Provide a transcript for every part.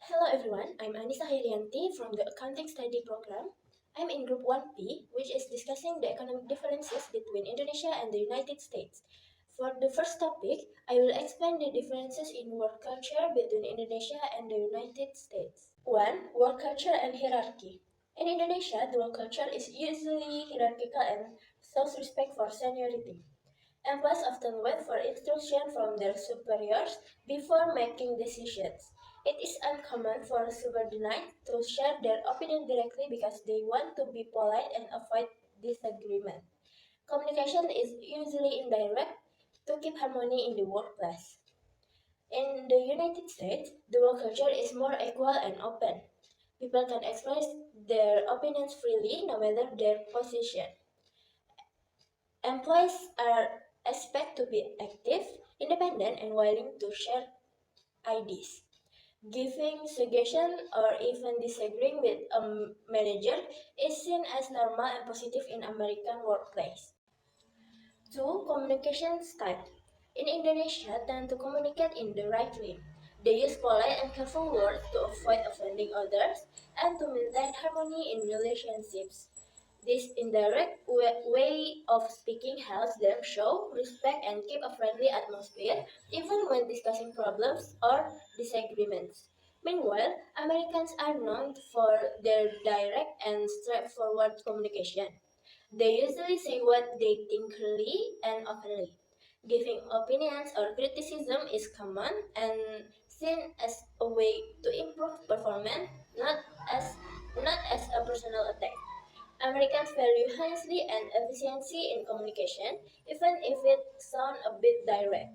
Hello everyone, I'm Anissa Hairianti from the Accounting Study Program. I'm in Group 1P, which is discussing the economic differences between Indonesia and the United States. For the first topic, I will explain the differences in work culture between Indonesia and the United States. 1. Work culture and hierarchy. In Indonesia, the work culture is usually hierarchical and shows respect for seniority. Employees often wait for instruction from their superiors before making decisions. It is uncommon for subordinates to share their opinion directly because they want to be polite and avoid disagreement. Communication is usually indirect to keep harmony in the workplace. In the United States, the work culture is more equal and open. People can express their opinions freely no matter their position. Employees are expected to be active, independent, and willing to share ideas. Giving suggestions or even disagreeing with a manager is seen as normal and positive in American workplace. 2. Communication style. In Indonesia, tend to communicate in the right way. They use polite and careful words to avoid offending others and to maintain harmony in relationships. This indirect way of speaking helps them show respect and keep a friendly atmosphere even when discussing problems or disagreements. Meanwhile, Americans are known for their direct and straightforward communication. They usually say what they think clearly and openly. Giving opinions or criticism is common and seen as a way to improve performance, not as a personal attack. Americans value honesty and efficiency in communication, even if it sounds a bit direct.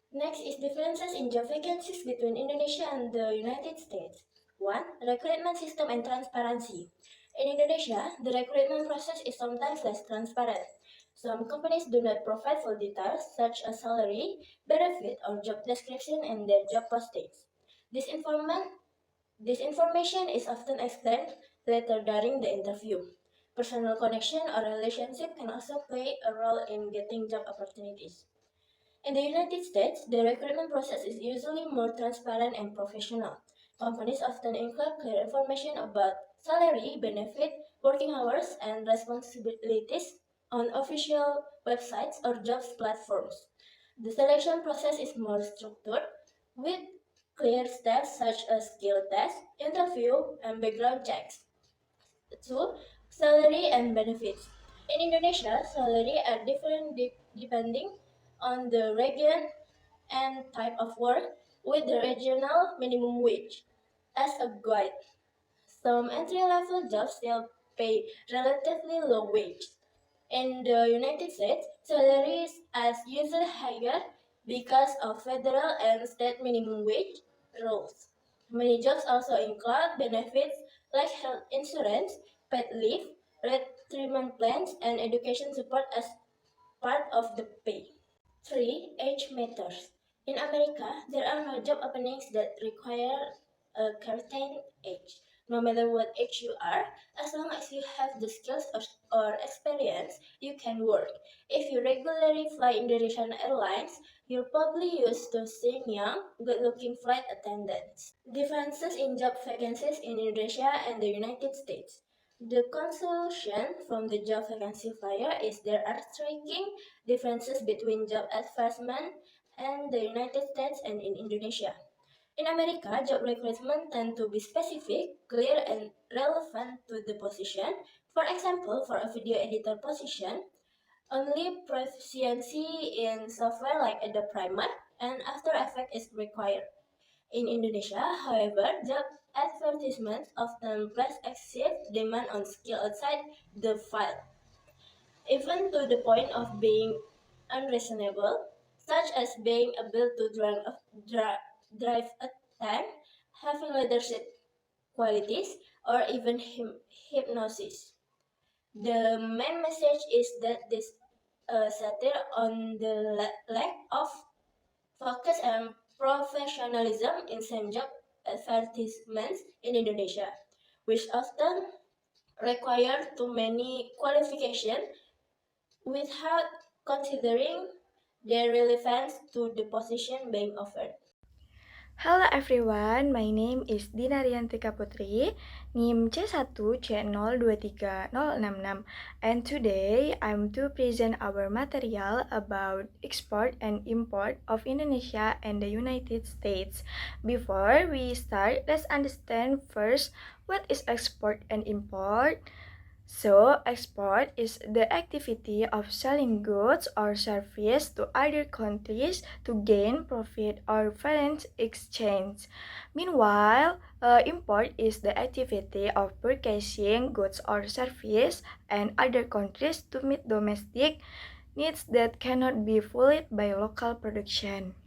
Next is differences in job vacancies between Indonesia and the United States. 1. Recruitment system and transparency. In Indonesia, the recruitment process is sometimes less transparent. Some companies do not provide full details such as salary, benefit, or job description in their job postings. This, this information is often explained later during the interview. Personal connection or relationship can also play a role in getting job opportunities. In the United States, the recruitment process is usually more transparent and professional. Companies often include clear information about salary, benefit, working hours, and responsibilities on official websites or jobs platforms. The selection process is more structured, with clear steps such as skill tests, interview, and background checks. 2. Salary and benefits. In Indonesia, salary are different depending on the region and type of work, with the regional minimum wage as a guide. Some entry-level jobs still pay relatively low wage. In the United States, salaries are usually higher because of federal and state minimum wage rules. Many jobs also include benefits like health insurance, paid leave, retirement plans, and education support as part of the pay. 3. Age matters. In America, there are no job openings that require a certain age. No matter what age you are, as long as you have the skills or experience, you can work. If you regularly fly Indonesian Airlines, you're probably used to seeing young, good-looking flight attendants. Differences in job vacancies in Indonesia and the United States. The conclusion from the job vacancy flyer is there are striking differences between job advertisement and the United States and in Indonesia. In America, job recruitment tend to be specific, clear, and relevant to the position. For example, for a video editor position, only proficiency in software like Adobe Premiere and After Effects is required. In Indonesia, however, job advertisements often place excessive demand on skill outside the file, even to the point of being unreasonable, such as being able to drive a tank, having leadership qualities, or even hypnosis. The main message is that this satire on the lack of focus and professionalism in some job advertisements in Indonesia, which often require too many qualifications without considering their relevance to the position being offered. Hello everyone, my name is Dina Riantika Putri, NIM C1C023066, and today I'm to present our material about export and import of Indonesia and the United States. Before we start, let's understand first what is export and import. So, export is the activity of selling goods or service to other countries to gain profit or foreign exchange. Meanwhile, import is the activity of purchasing goods or service and other countries to meet domestic needs that cannot be fulfilled by local production.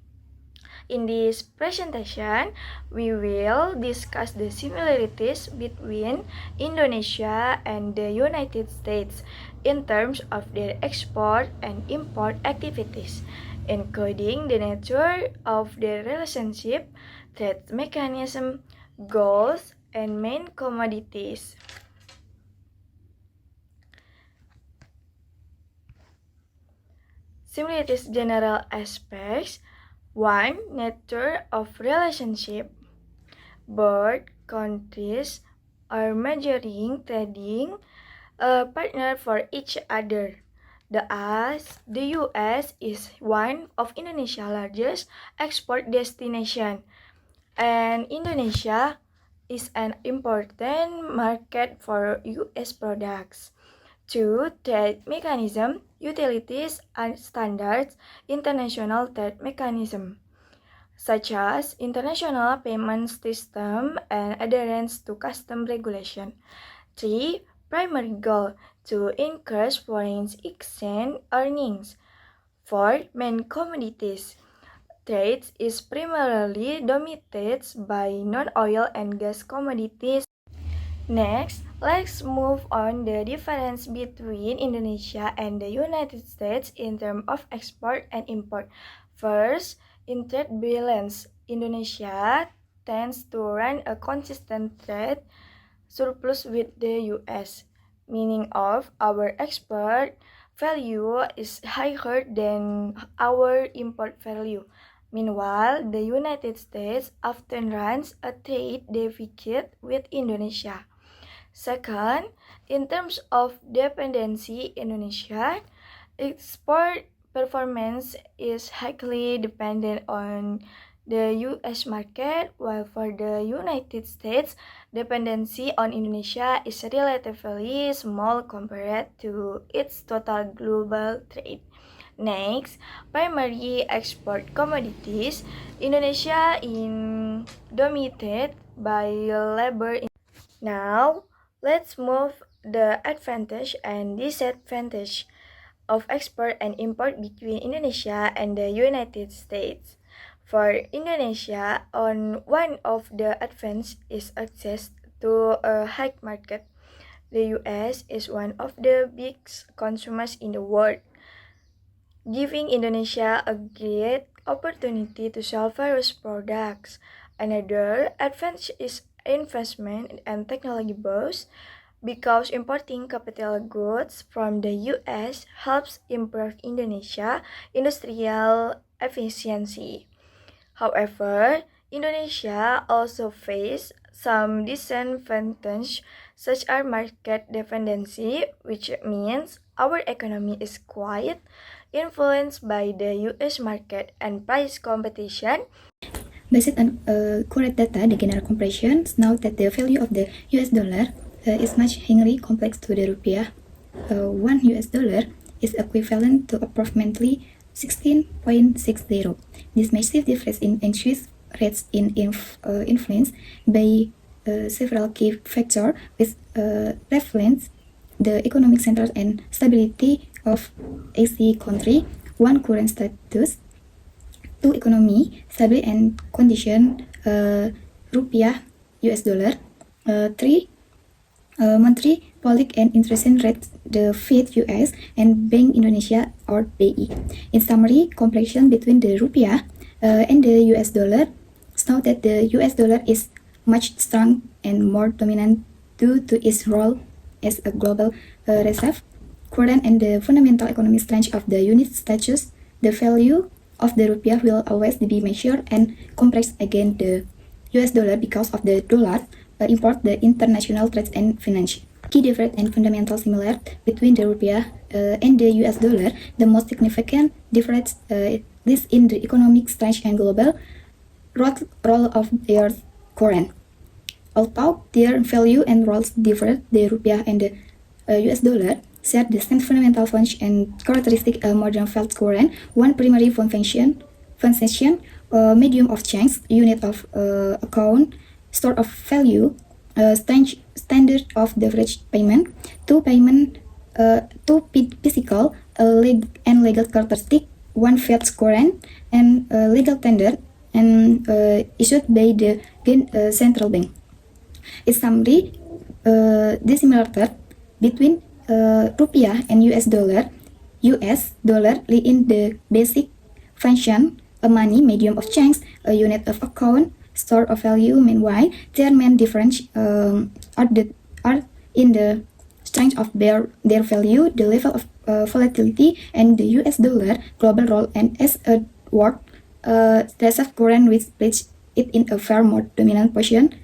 In this presentation, we will discuss the similarities between Indonesia and the United States in terms of their export and import activities, including the nature of their relationship, trade mechanism, goals, and main commodities. Similarities general aspects. 1. Nature of relationship. Both countries are measuring trading a partner for each other. The US is one of Indonesia's largest export destination, and Indonesia is an important market for US products. 2. Trade mechanism, utilities and standards, international trade mechanism, such as international payment system and adherence to custom regulation. 3. Primary goal, to increase foreign exchange earnings. 4. Main commodities. Trade is primarily dominated by non-oil and gas commodities. Next, let's move on the difference between Indonesia and the United States in terms of export and import. First, in trade balance, Indonesia tends to run a consistent trade surplus with the US, meaning of our export value is higher than our import value. Meanwhile, the United States often runs a trade deficit with Indonesia. Second, in terms of dependency, Indonesia export performance is highly dependent on the US market, while for the United States, dependency on Indonesia is relatively small compared to its total global trade. Next, primary export commodities. Indonesia is dominated by labor. Now, let's move the advantage and disadvantage of export and import between Indonesia and the United States. For Indonesia, one of the advantages is access to a high market. The US is one of the biggest consumers in the world, giving Indonesia a great opportunity to sell various products. Another advantage is investment and technology boost, because importing capital goods from the US helps improve Indonesia industrial efficiency. However, Indonesia also faces some disadvantages such as market dependency, which means our economy is quite influenced by the US market and price competition. Based on current data, the general compression note that the value of the US dollar is much highly complex to the rupiah. One US dollar is equivalent to approximately 16.60. This massive difference in exchange rates is influenced by several key factors, with reference the economic center and stability of AC country, one current status, 2 economy, stability and condition, rupiah, US dollar, 3 monetary policy and interest rate, the Fed US and Bank Indonesia or BI. In summary, comparison between the rupiah and the US dollar show that the US dollar is much strong and more dominant due to its role as a global reserve. Current and the fundamental economic strength of the unit status, the value of the rupiah will always be measured and compressed against the US dollar because of the dollar import the international trade and finance. Key difference and fundamental similarity between the rupiah and the US dollar. The most significant difference lies in the economic strength and global role of their currency. Although their value and roles differ, the rupiah and the US dollar share the same fundamental function and characteristic modern fiat currency. One primary function, medium of change, unit of account, store of value, standard of average payment, two physical and legal characteristic, one fiat currency and legal tender and issued by the central bank. In summary, the similarity between rupiah and US dollar lie in the basic function, a money, medium of change, a unit of account, store of value. Meanwhile, their main difference are in the strength of their value, the level of volatility, and the US dollar global role and as a world reserve currency which places it in a far more dominant position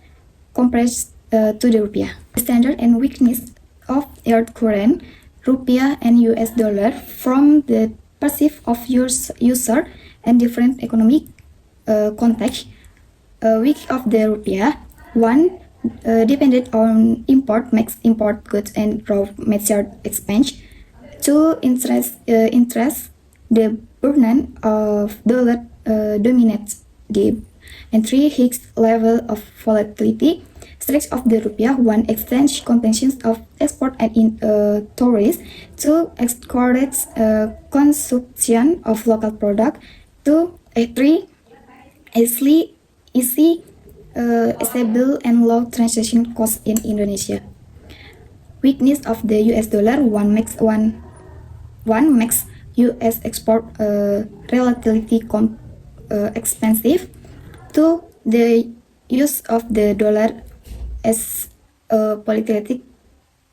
compared to the rupiah. The standard and weakness of their currency, rupiah and US dollar, from the perspective of user and different economic context. Weak of the rupiah, one, dependent on import makes import goods and raw material expense. Two, interest the burden of dollar dominates the. And three, high level of volatility. Strength of the rupiah, one, exchange compensations of export and tourists. Two, encourage consumption of local product. Three, easy, stable and low transaction costs in Indonesia. Weakness of the US dollar, one makes US export relatively expensive. Two, the use of the dollar as a political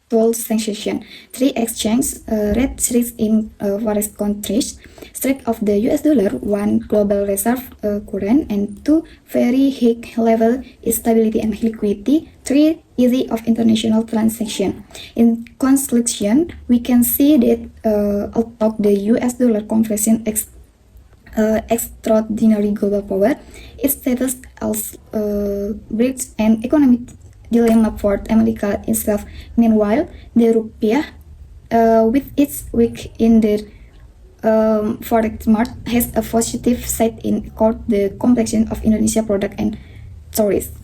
tool sanction. Three, exchange rate risks in various countries. Strength of the US dollar, one, global reserve currency, and two, very high level stability and liquidity. Three, easy of international transaction. In conclusion, we can see that although the US dollar conversion extraordinary global power, its status as breeds an economic dilemma for America itself. Meanwhile, the rupiah, with its weak in the forex market, has a positive side in court the complexion of Indonesia product and tourists.